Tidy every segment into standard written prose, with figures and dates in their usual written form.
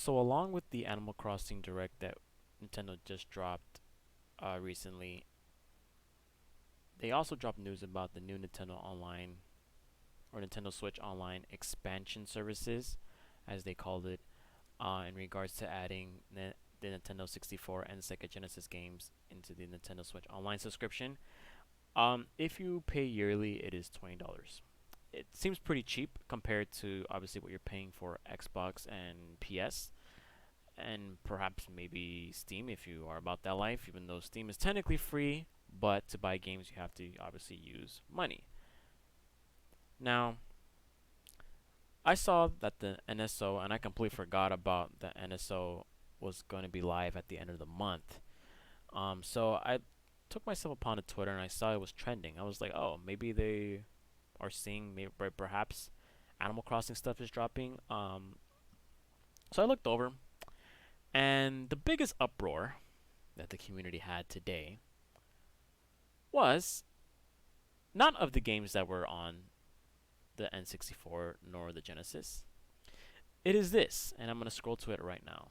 So along with the Animal Crossing Direct that Nintendo just dropped recently, they also dropped news about the new Nintendo Online or Nintendo Switch Online expansion services, as they called it, in regards to adding the Nintendo 64 and Sega Genesis games into the Nintendo Switch Online subscription. If you pay yearly, it is $20. It seems pretty cheap compared to obviously what you're paying for Xbox and PS, and perhaps maybe Steam if you are about that life. Even though Steam is technically free, but to buy games you have to obviously use money. Now, I saw that the NSO, and I completely forgot about the NSO was going to be live at the end of the month. So I took myself upon the Twitter and I saw it was trending. I was like, oh, maybe they are seeing maybe perhaps Animal Crossing stuff is dropping. So I looked over, and the biggest uproar that the community had today was not of the games that were on the N64 nor the Genesis. It is this, and I'm going to scroll to it right now.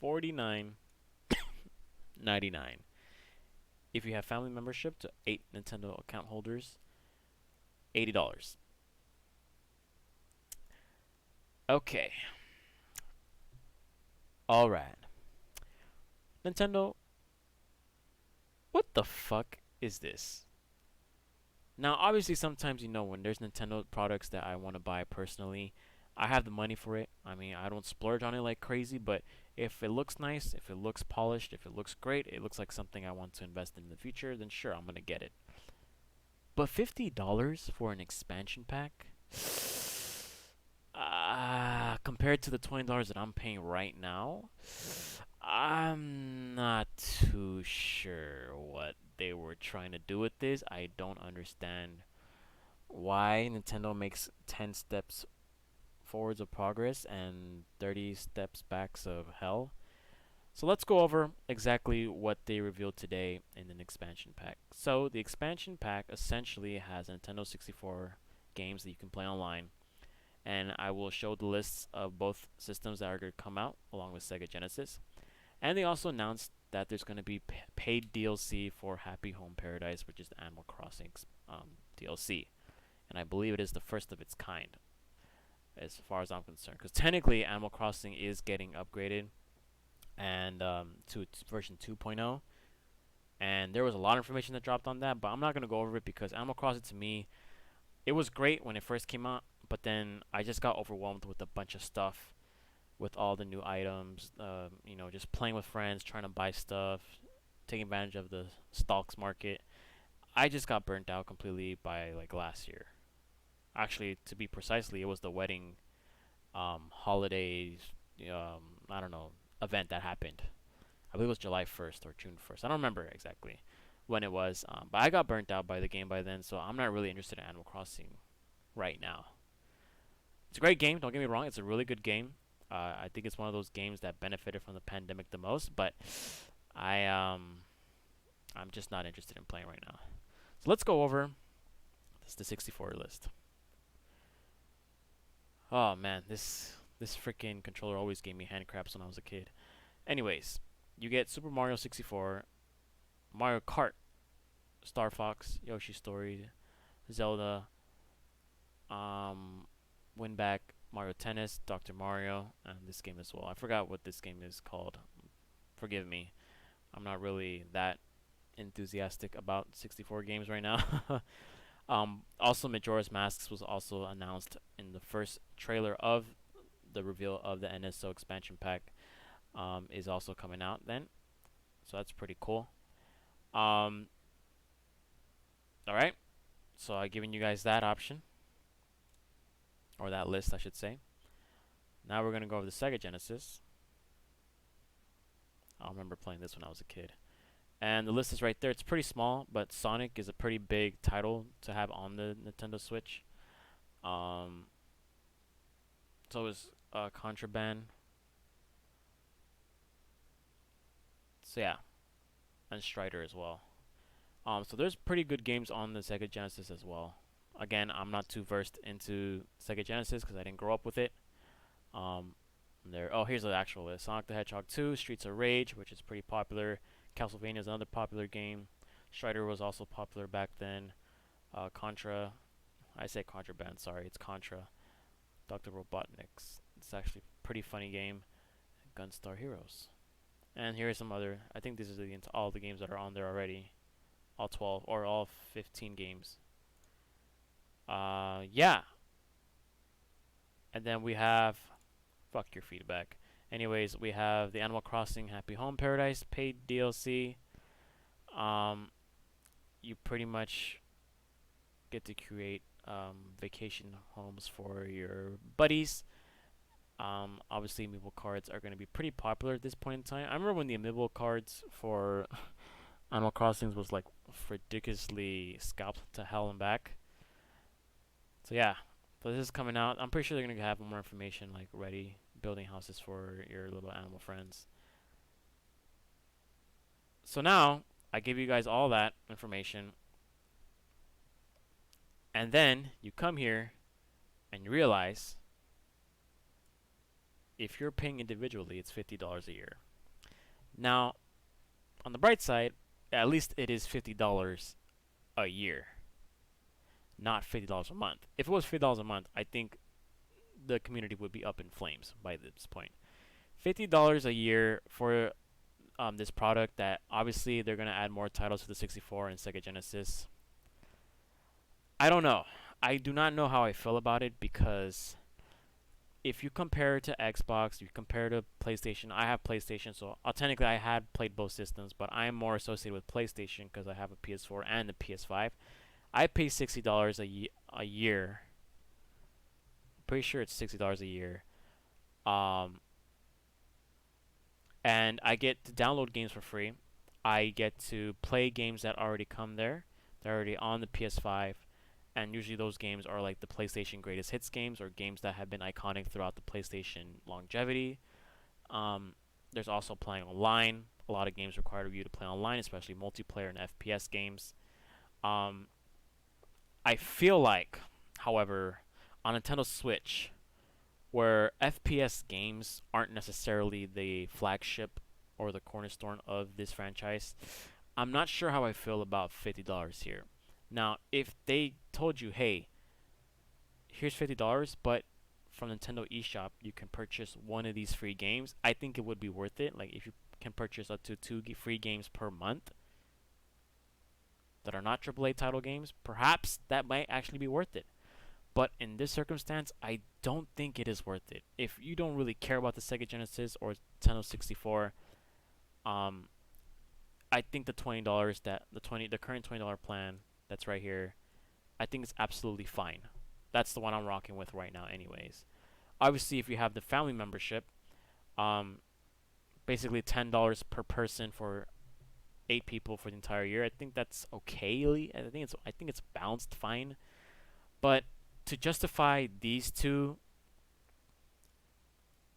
49.99. If you have family membership to 8 Nintendo account holders, $80. Okay. All right. Nintendo, what the fuck is this? Now, obviously, sometimes when there's Nintendo products that I want to buy personally, I have the money for it. I mean, I don't splurge on it like crazy, but if it looks nice, if it looks polished, if it looks great, it looks like something I want to invest in the future, then sure, I'm gonna get it. But $50 for an expansion pack? Compared to the $20 that I'm paying right now, I'm not too sure what they were trying to do with this. I don't understand why Nintendo makes 10 steps forwards of progress and 30 steps backs of hell. So let's go over exactly what they revealed today in an expansion pack. So the expansion pack essentially has Nintendo 64 games that you can play online, and I will show the lists of both systems that are going to come out along with Sega Genesis. And they also announced that there's going to be paid DLC for Happy Home Paradise, which is the Animal Crossing DLC, and I believe it is the first of its kind, as far as I'm concerned. Because technically, Animal Crossing is getting upgraded and to version 2.0, and there was a lot of information that dropped on that, but I'm not going to go over it because Animal Crossing to me, it was great when it first came out, but then I just got overwhelmed with a bunch of stuff, with all the new items, just playing with friends, trying to buy stuff, taking advantage of the stocks market. I just got burnt out completely by like last year. Actually, to be precisely, it was the wedding holidays, I don't know, event that happened. I believe it was July 1st or June 1st. I don't remember exactly when it was, but I got burnt out by the game by then, so I'm not really interested in Animal Crossing right now. It's a great game, don't get me wrong, it's a really good game. I think it's one of those games that benefited from the pandemic the most, but I'm just not interested in playing right now. So let's go over the 64 list. Oh man, this freaking controller always gave me hand cramps when I was a kid. Anyways, you get Super Mario 64, Mario Kart, Star Fox, Yoshi Story, Zelda, Winback, Mario Tennis, Dr. Mario, and this game as well. I forgot what this game is called. Forgive me. I'm not really that enthusiastic about 64 games right now. Also, Majora's Masks was also announced in the first trailer of the reveal of the NSO Expansion Pack. Is also coming out then, so that's pretty cool. All right, so I've given you guys that option, or that list, I should say. Now we're gonna go over the Sega Genesis. I remember playing this when I was a kid. And the list is right there. It's pretty small, but Sonic is a pretty big title to have on the Nintendo Switch. Um, so is Contraband. So yeah, and Strider as well. So there's pretty good games on the Sega Genesis as well. Again, I'm not too versed into Sega Genesis because I didn't grow up with it. Um, there. Oh, here's the actual list: Sonic the Hedgehog 2, Streets of Rage, which is pretty popular. Castlevania is another popular game. Strider was also popular back then. Contra, I say Contraband. Sorry, it's Contra. Dr. Robotnik's. It's actually a pretty funny game. Gunstar Heroes. And here's some other. I think this is all the games that are on there already. All 12 or all 15 games. Yeah. And then we have. Fuck your feedback. Anyways, we have the Animal Crossing Happy Home Paradise paid DLC. Um, you pretty much get to create vacation homes for your buddies. Obviously, amiibo cards are going to be pretty popular at this point in time. I remember when the amiibo cards for Animal Crossings was like ridiculously scalped to hell and back. So yeah, so this is coming out. I'm pretty sure they're gonna have more information like ready, building houses for your little animal friends. So now I give you guys all that information, and then you come here and you realize if you're paying individually, it's $50 a year. Now, on the bright side, at least it is $50 a year, not $50 a month. If it was $50 a month, I think the community would be up in flames by this point. $50 a year for this product that obviously they're gonna add more titles to the 64 and Sega Genesis. I don't know. I do not know how I feel about it because if you compare it to Xbox, you compare it to PlayStation. I have PlayStation, so technically I had played both systems, but I am more associated with PlayStation because I have a PS4 and a PS5. I pay $60 a year. Pretty sure it's $60 a year. Um, and I get to download games for free. I get to play games that already come there. They're already on the PS5, and usually those games are like the PlayStation Greatest Hits games or games that have been iconic throughout the PlayStation longevity. Um, there's also playing online. A lot of games require you to play online, especially multiplayer and FPS games. Um, I feel like, however, on Nintendo Switch, where FPS games aren't necessarily the flagship or the cornerstone of this franchise, I'm not sure how I feel about $50 here. Now, if they told you, hey, here's $50, but from Nintendo eShop you can purchase one of these free games, I think it would be worth it. Like if you can purchase up to two free games per month that are not AAA title games, perhaps that might actually be worth it. But in this circumstance, I don't think it is worth it. If you don't really care about the Sega Genesis or Nintendo 64, um, I think the current $20 plan that's right here, I think it's absolutely fine. That's the one I'm rocking with right now, anyways. Obviously, if you have the family membership, um, basically $10 per person for 8 people for the entire year. I think that's okay. I think it's balanced fine. But to justify these two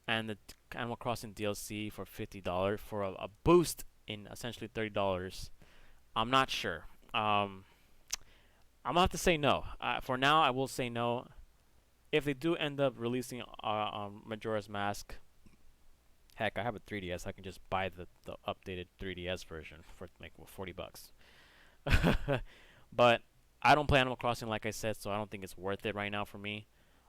and the Animal Crossing DLC for $50 for a boost in essentially $30, I'm not sure. I'm gonna have to say no. For now, I will say no. If they do end up releasing Majora's Mask, heck, I have a 3DS. I can just buy the updated 3DS version for like $40. But I don't play Animal Crossing like I said, so I don't think it's worth it right now for me,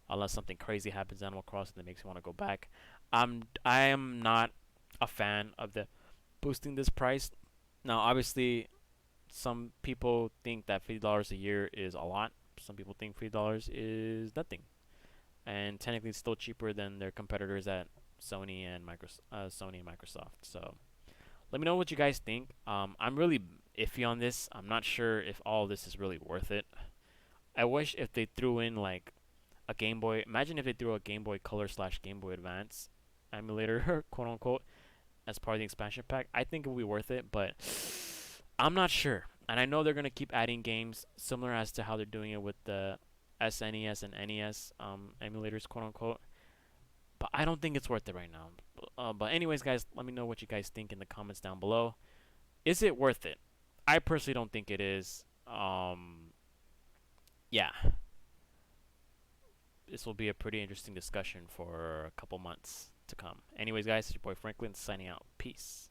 unless something crazy happens in Animal Crossing that makes me want to go back. I am not a fan of the boosting this price. Now, obviously, some people think that $50 a year is a lot. Some people think $50 is nothing, and technically it's still cheaper than their competitors at Sony and Microsoft. So let me know what you guys think. I'm really iffy on this. I'm not sure if all this is really worth it. I wish if they threw in like a Game Boy. Imagine if they threw a Game Boy Color slash Game Boy Advance emulator, quote unquote, as part of the expansion pack. I think it would be worth it, but I'm not sure. And I know they're gonna keep adding games similar as to how they're doing it with the SNES and NES emulators, quote unquote. But I don't think it's worth it right now. But anyways, guys, let me know what you guys think in the comments down below. Is it worth it? I personally don't think it is. Yeah, this will be a pretty interesting discussion for a couple months to come. Anyways, guys, it's your boy Franklin signing out. Peace.